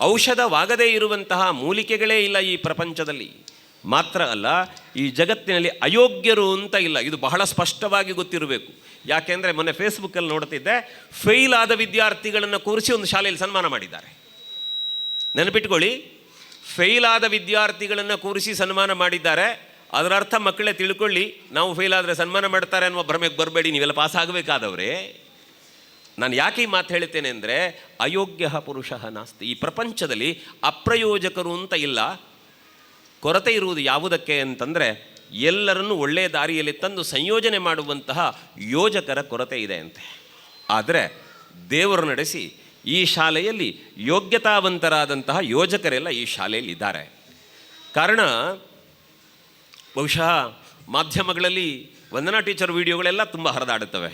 ಔಷಧವಾಗದೇ ಇರುವಂತಹ ಮೂಲಿಕೆಗಳೇ ಇಲ್ಲ ಈ ಪ್ರಪಂಚದಲ್ಲಿ. ಮಾತ್ರ ಅಲ್ಲ, ಈ ಜಗತ್ತಿನಲ್ಲಿ ಅಯೋಗ್ಯರು ಅಂತ ಇಲ್ಲ. ಇದು ಬಹಳ ಸ್ಪಷ್ಟವಾಗಿ ಗೊತ್ತಿರಬೇಕು. ಯಾಕೆಂದರೆ ಮೊನ್ನೆ ಫೇಸ್ಬುಕ್ಕಲ್ಲಿ ನೋಡ್ತಿದ್ದೆ, ಫೇಲ್ ಆದ ವಿದ್ಯಾರ್ಥಿಗಳನ್ನು ಕೂರಿಸಿ ಒಂದು ಶಾಲೆಯಲ್ಲಿ ಸನ್ಮಾನ ಮಾಡಿದ್ದಾರೆ. ನೆನಪಿಟ್ಕೊಳ್ಳಿ, ಫೇಲ್ ಆದ ವಿದ್ಯಾರ್ಥಿಗಳನ್ನು ಕೂರಿಸಿ ಸನ್ಮಾನ ಮಾಡಿದ್ದಾರೆ. ಅದರ ಅರ್ಥ ಮಕ್ಕಳೇ ತಿಳ್ಕೊಳ್ಳಿ, ನಾವು ಫೇಲ್ ಆದರೆ ಸನ್ಮಾನ ಮಾಡ್ತಾರೆ ಅನ್ನುವ ಭ್ರಮೆಗೆ ಬರಬೇಡಿ, ನೀವೆಲ್ಲ ಪಾಸ್ ಆಗಬೇಕಾದವ್ರೆ. ನಾನು ಯಾಕೆ ಈ ಮಾತು ಹೇಳ್ತೇನೆ ಅಂದರೆ, ಅಯೋಗ್ಯ ಪುರುಷ ನಾಸ್ತಿ. ಈ ಪ್ರಪಂಚದಲ್ಲಿ ಅಪ್ರಯೋಜಕರು ಅಂತ ಇಲ್ಲ. ಕೊರತೆ ಇರುವುದು ಯಾವುದಕ್ಕೆ ಅಂತಂದರೆ, ಎಲ್ಲರನ್ನೂ ಒಳ್ಳೆಯ ದಾರಿಯಲ್ಲಿ ತಂದು ಸಂಯೋಜನೆ ಮಾಡುವಂತಹ ಯೋಜಕರ ಕೊರತೆ ಇದೆ ಅಂತೆ. ಆದರೆ ದೇವರು ನಡೆಸಿ ಈ ಶಾಲೆಯಲ್ಲಿ ಯೋಗ್ಯತಾವಂತರಾದಂತಹ ಯೋಜಕರೆಲ್ಲ ಈ ಶಾಲೆಯಲ್ಲಿ ಇದ್ದಾರೆ. ಕಾರಣ ಬಹುಶಃ ಮಾಧ್ಯಮಗಳಲ್ಲಿ ವಂದನಾ ಟೀಚರ್ ವಿಡಿಯೋಗಳೆಲ್ಲ ತುಂಬ ಹರಿದಾಡುತ್ತವೆ.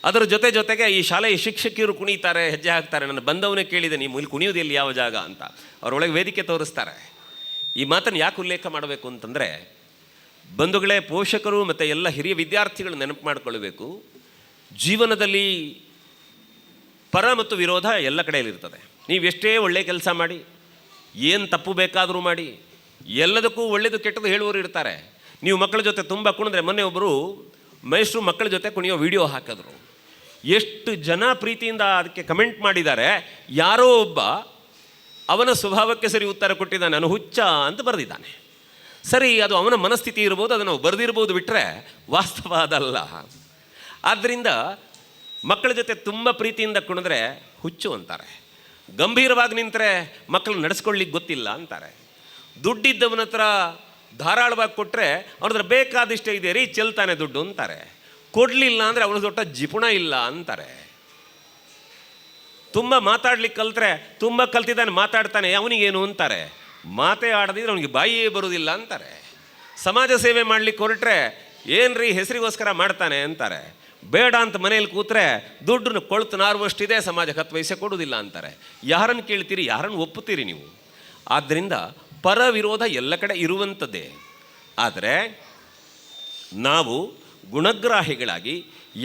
ಅದರ ಜೊತೆಗೆ ಈ ಶಾಲೆಯ ಶಿಕ್ಷಕಿಯರು ಕುಣಿತಾರೆ, ಹೆಜ್ಜೆ ಹಾಕ್ತಾರೆ. ನಾನು ಬಂದವನೇ ಕೇಳಿದೆ, ನೀವು ಇಲ್ಲಿ ಕುಣಿಯೋದಿಲ್ಲ ಯಾವ ಜಾಗ ಅಂತ. ಅವರೊಳಗೆ ವೇದಿಕೆ ತೋರಿಸ್ತಾರೆ. ಈ ಮಾತನ್ನು ಯಾಕೆ ಉಲ್ಲೇಖ ಮಾಡಬೇಕು ಅಂತಂದರೆ, ಬಂಧುಗಳೇ, ಪೋಷಕರು ಮತ್ತು ಎಲ್ಲ ಹಿರಿಯ ವಿದ್ಯಾರ್ಥಿಗಳು ನೆನಪು ಮಾಡಿಕೊಳ್ಬೇಕು, ಜೀವನದಲ್ಲಿ ಪರ ಮತ್ತು ವಿರೋಧ ಎಲ್ಲ ಕಡೆಯಲ್ಲಿರ್ತದೆ. ನೀವು ಎಷ್ಟೇ ಒಳ್ಳೆಯ ಕೆಲಸ ಮಾಡಿ, ಏನು ತಪ್ಪು ಬೇಕಾದರೂ ಮಾಡಿ, ಎಲ್ಲದಕ್ಕೂ ಒಳ್ಳೆಯದು ಕೆಟ್ಟದ್ದು ಹೇಳುವವರು ಇರ್ತಾರೆ. ನೀವು ಮಕ್ಕಳ ಜೊತೆ ತುಂಬ ಕುಣಿದ್ರೆ, ಮೊನ್ನೆ ಒಬ್ಬರು ಮೈಸ್ಟ್ರು ಮಕ್ಕಳ ಜೊತೆ ಕುಣಿಯೋ ವಿಡಿಯೋ ಹಾಕಿದ್ರು. ಎಷ್ಟು ಜನ ಪ್ರೀತಿಯಿಂದ ಅದಕ್ಕೆ ಕಮೆಂಟ್ ಮಾಡಿದ್ದಾರೆ. ಯಾರೋ ಒಬ್ಬ ಅವನ ಸ್ವಭಾವಕ್ಕೆ ಸರಿ ಉತ್ತರ ಕೊಟ್ಟಿದ್ದಾನೆ, ನಾನು ಹುಚ್ಚ ಅಂತ ಬರೆದಿದ್ದಾನೆ. ಸರಿ, ಅದು ಅವನ ಮನಸ್ಥಿತಿ ಇರ್ಬೋದು, ಅದನ್ನು ಬರೆದಿರ್ಬೋದು, ಬಿಟ್ಟರೆ ವಾಸ್ತವ ಅದಲ್ಲ. ಆದ್ದರಿಂದ ಮಕ್ಕಳ ಜೊತೆ ತುಂಬ ಪ್ರೀತಿಯಿಂದ ಕುಣಿದ್ರೆ ಹುಚ್ಚು ಅಂತಾರೆ. ಗಂಭೀರವಾಗಿ ನಿಂತರೆ ಮಕ್ಕಳು ನಡೆಸ್ಕೊಳ್ಳಿಕ್ಕೆ ಗೊತ್ತಿಲ್ಲ ಅಂತಾರೆ. ದುಡ್ಡಿದ್ದವನ ಹತ್ರ ಧಾರಾಳವಾಗಿ ಕೊಟ್ಟರೆ ಅವ್ರದ್ರ ಬೇಕಾದಿಷ್ಟೇ ಇದೆ ರೀ, ಚೆಲ್ತಾನೆ ದುಡ್ಡು ಅಂತಾರೆ. ಕೊಡಲಿಲ್ಲ ಅಂದರೆ ಅವನ ದೊಡ್ಡ ಜಿಪುಣ ಇಲ್ಲ ಅಂತಾರೆ. ತುಂಬ ಮಾತಾಡ್ಲಿಕ್ಕೆ ಕಲ್ತ್ರೆ ತುಂಬ ಕಲ್ತಿದ್ದಾನೆ, ಮಾತಾಡ್ತಾನೆ, ಅವನಿಗೇನು ಅಂತಾರೆ. ಮಾತೇ ಆಡದಿದ್ರೆ ಅವನಿಗೆ ಬಾಯಿಯೇ ಬರೋದಿಲ್ಲ ಅಂತಾರೆ. ಸಮಾಜ ಸೇವೆ ಮಾಡಲಿಕ್ಕೆ ಹೊರಟ್ರೆ ಏನ್ರಿ ಹೆಸರಿಗೋಸ್ಕರ ಮಾಡ್ತಾನೆ ಅಂತಾರೆ. ಬೇಡ ಅಂತ ಮನೇಲಿ ಕೂತ್ರೆ ದುಡ್ಡನ್ನು ಕೊಳ್ತು ನಾರುವಷ್ಟಿದೆ, ಸಮಾಜಕ್ಕೆ 10 ಪೈಸೆ ಕೊಡೋದಿಲ್ಲ ಅಂತಾರೆ. ಯಾರನ್ನು ಕೇಳ್ತೀರಿ, ಯಾರನ್ನು ಒಪ್ಪುತ್ತೀರಿ ನೀವು? ಆದ್ದರಿಂದ ಪರ ವಿರೋಧ ಎಲ್ಲ ಕಡೆ ಇರುವಂಥದ್ದೇ. ಆದರೆ ನಾವು ಗುಣಗ್ರಾಹಿಗಳಾಗಿ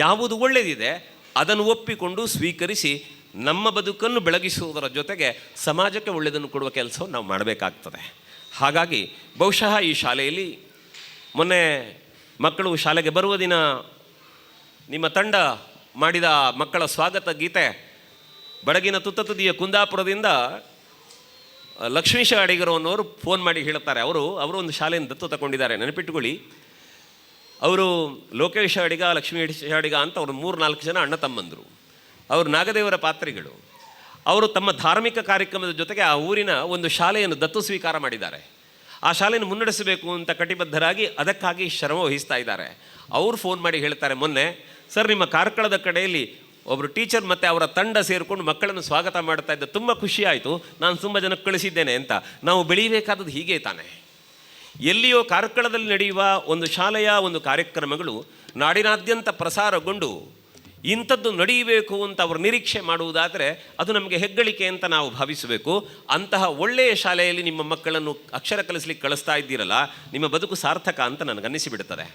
ಯಾವುದು ಒಳ್ಳೆಯದಿದೆ ಅದನ್ನು ಒಪ್ಪಿಕೊಂಡು ಸ್ವೀಕರಿಸಿ ನಮ್ಮ ಬದುಕನ್ನು ಬೆಳಗಿಸುವುದರ ಜೊತೆಗೆ ಸಮಾಜಕ್ಕೆ ಒಳ್ಳೆಯದನ್ನು ಕೊಡುವ ಕೆಲಸವನ್ನು ನಾವು ಮಾಡಬೇಕಾಗ್ತದೆ. ಹಾಗಾಗಿ ಬಹುಶಃ ಈ ಶಾಲೆಯಲ್ಲಿ ಮೊನ್ನೆ ಮಕ್ಕಳು ಶಾಲೆಗೆ ಬರುವ ದಿನ ನಿಮ್ಮ ತಂಡ ಮಾಡಿದ ಮಕ್ಕಳ ಸ್ವಾಗತ ಗೀತೆ ಬಡಗಿನ ತುತ್ತ ತುದಿಯ ಕುಂದಾಪುರದಿಂದ ಲಕ್ಷ್ಮೀಶ ಅಡಿಗರು ಅನ್ನೋರು ಫೋನ್ ಮಾಡಿ ಹೇಳ್ತಾರೆ. ಅವರು ಒಂದು ಶಾಲೆಯನ್ನು ದತ್ತು ತಗೊಂಡಿದ್ದಾರೆ. ನೆನಪಿಟ್ಟುಕೊಳ್ಳಿ, ಅವರು ಲೋಕೇಶ ಅಡಿಗ, ಲಕ್ಷ್ಮೀಶ ಅಡಿಗ ಅಂತ ಅವರು 3-4 ಜನ ಅಣ್ಣ ತಮ್ಮಂದರು. ಅವರು ನಾಗದೇವರ ಪಾತ್ರಿಗಳು. ಅವರು ತಮ್ಮ ಧಾರ್ಮಿಕ ಕಾರ್ಯಕ್ರಮದ ಜೊತೆಗೆ ಆ ಊರಿನ ಒಂದು ಶಾಲೆಯನ್ನು ದತ್ತು ಸ್ವೀಕಾರ ಮಾಡಿದ್ದಾರೆ. ಆ ಶಾಲೆಯನ್ನು ಮುನ್ನಡೆಸಬೇಕು ಅಂತ ಕಟಿಬದ್ಧರಾಗಿ ಅದಕ್ಕಾಗಿ ಶ್ರಮ ವಹಿಸ್ತಾ ಇದ್ದಾರೆ. ಅವರು ಫೋನ್ ಮಾಡಿ ಹೇಳ್ತಾರೆ, ಮೊನ್ನೆ ಸರ್ ನಿಮ್ಮ ಕಾರ್ಕಳದ ಕಡೆಯಲ್ಲಿ ಒಬ್ಬರು ಟೀಚರ್ ಮತ್ತು ಅವರ ತಂಡ ಸೇರಿಕೊಂಡು ಮಕ್ಕಳನ್ನು ಸ್ವಾಗತ ಮಾಡ್ತಾ ಇದ್ದ, ತುಂಬ ಖುಷಿಯಾಯಿತು, ನಾನು ತುಂಬ ಜನಕ್ಕೆ ಕಳಿಸಿದ್ದೇನೆ ಅಂತ. ನಾವು ಬೆಳೀಬೇಕಾದದ್ದು ಹೀಗೆ ತಾನೆ. ಎಲ್ಲಿಯೋ ಕಾರ್ಕಳದಲ್ಲಿ ನಡೆಯುವ ಒಂದು ಶಾಲೆಯ ಒಂದು ಕಾರ್ಯಕ್ರಮಗಳು ನಾಡಿನಾದ್ಯಂತ ಪ್ರಸಾರಗೊಂಡು ಇಂಥದ್ದು ನಡೆಯಬೇಕು ಅಂತ ಅವರು ನಿರೀಕ್ಷೆ ಮಾಡುವುದಾದರೆ ಅದು ನಮಗೆ ಹೆಗ್ಗಳಿಕೆ ಅಂತ ನಾವು ಭಾವಿಸಬೇಕು. ಅಂತಹ ಒಳ್ಳೆಯ ಶಾಲೆಯಲ್ಲಿ ನಿಮ್ಮ ಮಕ್ಕಳನ್ನು ಅಕ್ಷರ ಕಲಿಸಲಿಕ್ಕೆ ಕಳಿಸ್ತಾ ಇದ್ದೀರಲ್ಲ, ನಿಮ್ಮ ಬದುಕು ಸಾರ್ಥಕ ಅಂತ ನನಗನ್ನಿಸಿಬಿಡುತ್ತದೆ.